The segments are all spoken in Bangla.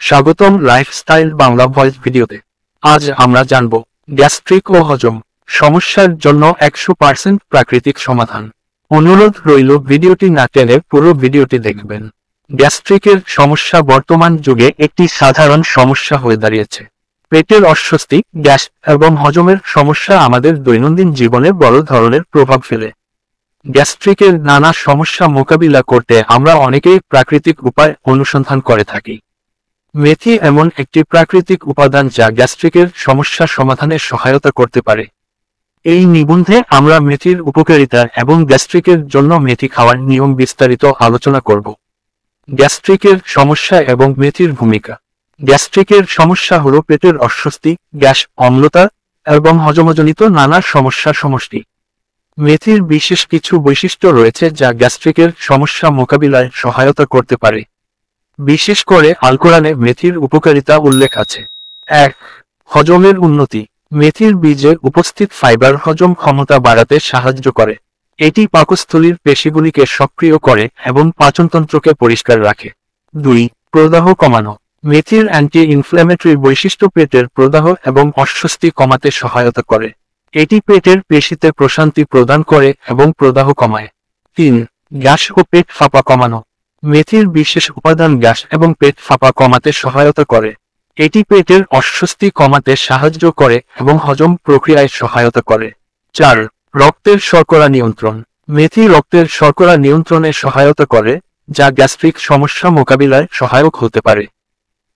স্বাগতম লাইফস্টাইল বাংলা ভয়েস ভিডিওতে। আজ আমরা জানব গ্যাস্ট্রিক ও হজম সমস্যার জন্য 100% প্রাকৃতিক সমাধান। অনুরোধ রইল ভিডিওটি না টেনে পুরো ভিডিওটি দেখবেন। গ্যাস্ট্রিকের সমস্যা বর্তমান যুগে একটি সাধারণ সমস্যা হয়ে দাঁড়িয়েছে। পেটের অস্বস্তি, গ্যাস এবং হজমের সমস্যা আমাদের দৈনন্দিন জীবনে বড় ধরনের প্রভাব ফেলে। গ্যাস্ট্রিকের নানা সমস্যা মোকাবিলা করতে আমরা অনেকেই প্রাকৃতিক উপায় অনুসন্ধান করে থাকি। মেথি এমন একটি প্রাকৃতিক উপাদান যা গ্যাস্ট্রিকের সমস্যা সমাধানে সহায়তা করতে পারে। এই নিবন্ধে আমরা মেথির উপকারিতা এবং গ্যাস্ট্রিকের জন্য মেথি খাওয়ার নিয়ম বিস্তারিত আলোচনা করব। গ্যাস্ট্রিকের সমস্যা এবং মেথির ভূমিকা। গ্যাস্ট্রিকের সমস্যা হল পেটের অস্বস্তি, গ্যাস, অম্লতা এবং হজমজনিত নানা সমস্যার সমষ্টি। মেথির বিশেষ কিছু বৈশিষ্ট্য রয়েছে যা গ্যাস্ট্রিকের সমস্যা মোকাবিলায় সহায়তা করতে পারে। বিশেষ করে আল কোরআনে মেথির উপকারিতা উল্লেখ আছে। 1. হজমের উন্নতি। মেথির বীজে উপস্থিত ফাইবার হজম ক্ষমতা বাড়াতে সাহায্য করে। এটি পাকস্থলীর পেশিগুলিকে সক্রিয় করে এবং পাচনতন্ত্রকে পরিষ্কার রাখে। 2. প্রদাহ কমানো। মেথির অ্যান্টি ইনফ্ল্যামেটরি বৈশিষ্ট্য পেটের প্রদাহ এবং অস্বস্তি কমাতে সহায়তা করে। এটি পেটের পেশিতে প্রশান্তি প্রদান করে এবং প্রদাহ কমায়। 3. গ্যাস ও পেট ফাঁপা কমানো। মেথির বিশেষ উপাদান গ্যাস এবং পেট ফাঁপা কমাতে সহায়তা করে। এটি পেটের অস্বস্তি কমাতে সাহায্য করে এবং হজম প্রক্রিয়ায় সহায়তা করে। 4. রক্তের শর্করা নিয়ন্ত্রণ। মেথি রক্তের শর্করা নিয়ন্ত্রণে সহায়তা করে, যা গ্যাস্ট্রিক সমস্যা মোকাবিলায় সহায়ক হতে পারে।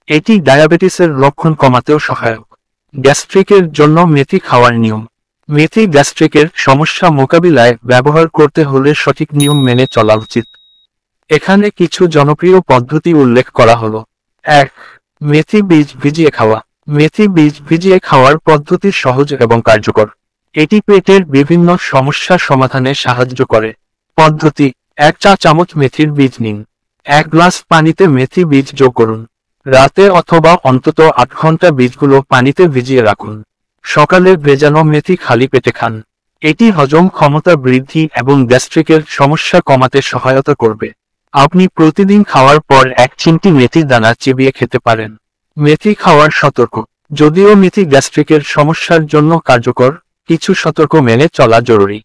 এটি ডায়াবেটিসের লক্ষণ কমাতেও সহায়ক। গ্যাস্ট্রিকের জন্য মেথি খাওয়ার নিয়ম। মেথি গ্যাস্ট্রিকের সমস্যা মোকাবিলায় ব্যবহার করতে হলে সঠিক নিয়ম মেনে চলা উচিত। এখানে কিছু জনপ্রিয় পদ্ধতি উল্লেখ করা হলো। 1. মেথি বীজ ভিজিয়ে খাওয়া। মেথি বীজ ভিজিয়ে খাওয়ার পদ্ধতি সহজ এবং কার্যকর। এটি পেটের বিভিন্ন সমস্যা সমাধানে সাহায্য করে। পদ্ধতি: 1 চা চামচ মেথির বীজ নিন। 1 গ্লাস পানিতে মেথি বীজ যোগ করুন। রাতে অথবা অন্তত 8 ঘন্টা বীজগুলো পানিতে ভিজিয়ে রাখুন। সকালে ভেজানো মেথি খালি পেটে খান। এটি হজম ক্ষমতা বৃদ্ধি এবং গ্যাস্ট্রিকের সমস্যা কমাতে সহায়তা করবে। আপনি প্রতিদিন খাওয়ার পর 1 চিমটি মেথির দানা চিবিয়ে খেতে পারেন। মেথি খাওয়ার সতর্ক। যদিও মেথি গ্যাস্ট্রিকের সমস্যার জন্য কার্যকর, কিছু সতর্ক মেনে চলা জরুরি।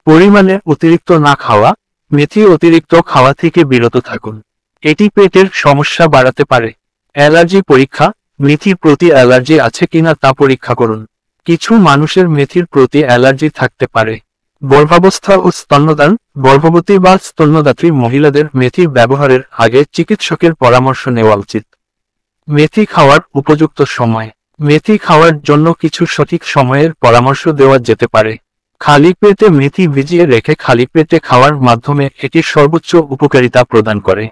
পরিমাণে অতিরিক্ত না খাওয়া। মেথি অতিরিক্ত খাওয়া থেকে বিরত থাকুন। এটি পেটের সমস্যা বাড়াতে পারে। অ্যালার্জি পরীক্ষা। মেথির প্রতি অ্যালার্জি আছে কিনা তা পরীক্ষা করুন। কিছু মানুষের মেথির প্রতি অ্যালার্জি থাকতে পারে। গর্ভাবস্থা ও স্তন্যদান। গর্ভবতী বা স্তন্যদাত্রী মহিলাদের মেথি ব্যবহারের আগে চিকিৎসকের পরামর্শ নেওয়া উচিত। মেথি খাওয়ার উপযুক্ত সময়। মেথি খাওয়ার জন্য কিছু সঠিক সময়ের পরামর্শ দেওয়া যেতে পারে। খালি পেটে মেথি ভিজিয়ে রেখে খালি পেটে খাওয়ার মাধ্যমে এটি সর্বোচ্চ উপকারিতা প্রদান করে।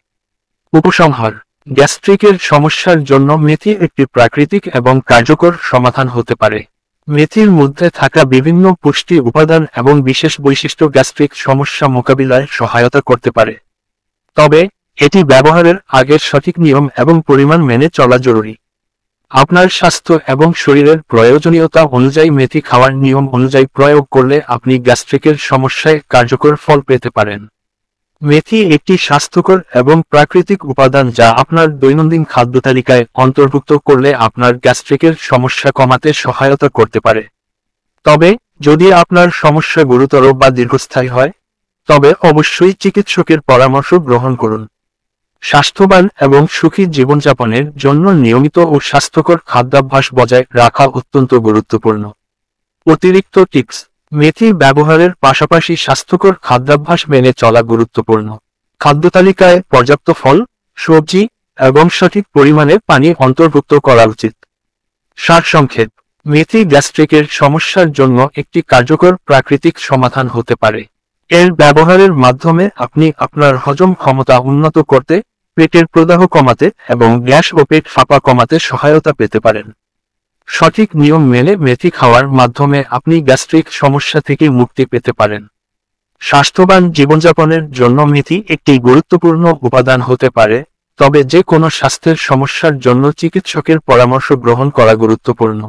উপসংহার: গ্যাস্ট্রিকের সমস্যার জন্য মেথি একটি প্রাকৃতিক এবং কার্যকর সমাধান হতে পারে। মেথির মধ্যে থাকা বিভিন্ন পুষ্টি উপাদান এবং বিশেষ বৈশিষ্ট্য গ্যাস্ট্রিক সমস্যা মোকাবিলায় সহায়তা করতে পারে। তবে এটি ব্যবহারের আগে সঠিক নিয়ম এবং পরিমাণ মেনে চলা জরুরি। আপনার স্বাস্থ্য এবং শরীরের প্রয়োজনীয়তা অনুযায়ী মেথি খাওয়ার নিয়ম অনুযায়ী প্রয়োগ করলে আপনি গ্যাস্ট্রিকের সমস্যায় কার্যকর ফল পেতে পারেন। মেথি একটি স্বাস্থ্যকর এবং প্রাকৃতিক উপাদান যা আপনার দৈনন্দিন খাদ্য তালিকায় অন্তর্ভুক্ত করলে আপনার গ্যাস্ট্রিকের সমস্যা কমাতে সহায়তা করতে পারে। তবে যদি আপনার সমস্যা গুরুতর বা দীর্ঘস্থায়ী হয়, তবে অবশ্যই চিকিৎসকের পরামর্শ গ্রহণ করুন। স্বাস্থ্যবান এবং সুখী জীবনযাপনের জন্য নিয়মিত ও স্বাস্থ্যকর খাদ্যাভ্যাস বজায় রাখা অত্যন্ত গুরুত্বপূর্ণ। অতিরিক্ত টিপস: মেথি ব্যবহারের পাশাপাশি স্বাস্থ্যকর খাদ্যাভ্যাস মেনে চলা গুরুত্বপূর্ণ। খাদ্য তালিকায় পর্যাপ্ত ফল, সবজি এবং সঠিক পরিমাণে পানি অন্তর্ভুক্ত করা উচিত। সারসংক্ষেপ: মেথি গ্যাস্ট্রিকের সমস্যার জন্য একটি কার্যকর প্রাকৃতিক সমাধান হতে পারে। এর ব্যবহারের মাধ্যমে আপনি আপনার হজম ক্ষমতা উন্নত করতে, পেটের প্রদাহ কমাতে এবং গ্যাস ও পেট ফাঁপা কমাতে সহায়তা পেতে পারেন। সঠিক নিয়ম মেনে মেথি খাওয়ার মাধ্যমে আপনি গ্যাস্ট্রিক সমস্যা থেকে মুক্তি পেতে পারেন। স্বাস্থ্যবান জীবনযাপনের জন্য মেথি একটি গুরুত্বপূর্ণ উপাদান হতে পারে, তবে যে কোনো স্বাস্থ্যের সমস্যার জন্য চিকিৎসকের পরামর্শ গ্রহণ করা গুরুত্বপূর্ণ।